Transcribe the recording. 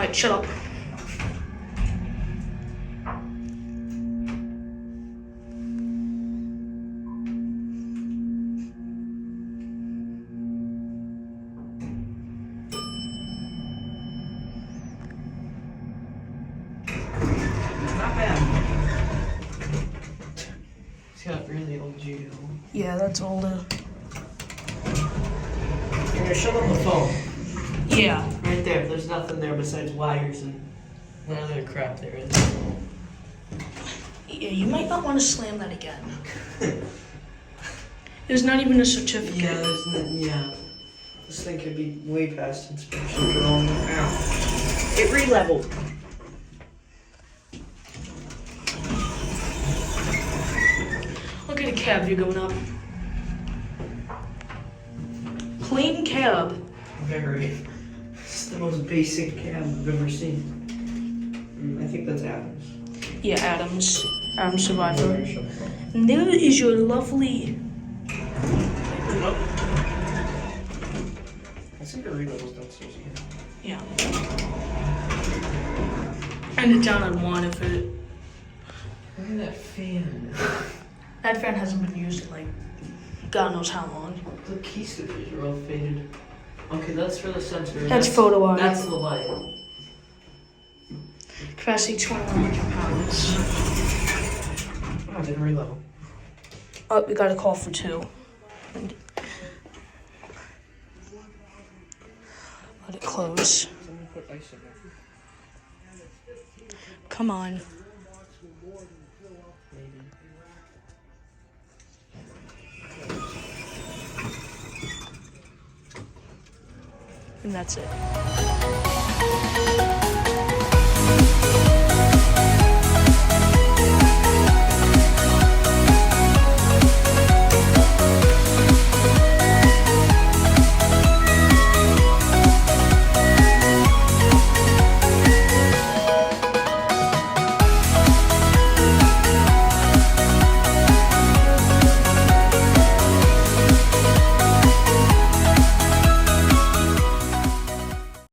Alright, shut up. Not bad. It's got really old Judo. Yeah, that's older. Here, shut up the phone. Yeah. Right there. There's nothing there besides wires and what other crap there is. Yeah, you might not want to slam that again. There's not even a certificate. Yeah, there's no, yeah. This thing could be way past inspection. Ow. It re-leveled. Look at the cab you're going up. Plain cab. Very. It's the most basic cab I've ever seen. I think that's Adams. Yeah, Adams. Adams Survivor. And there is your lovely... I think the relevels downstairs again. Yeah. And it down on one if it... Look at that fan. That fan hasn't been used in like God knows how long. The key stickers are all faded. Okay, that's for the sensor. That's photo art. That's the light. Capacity 2,100 pounds. Oh, I didn't relevel. Oh, we got a call for 2. Let it close. Someone put ice in there. Come on. Maybe. And that's it.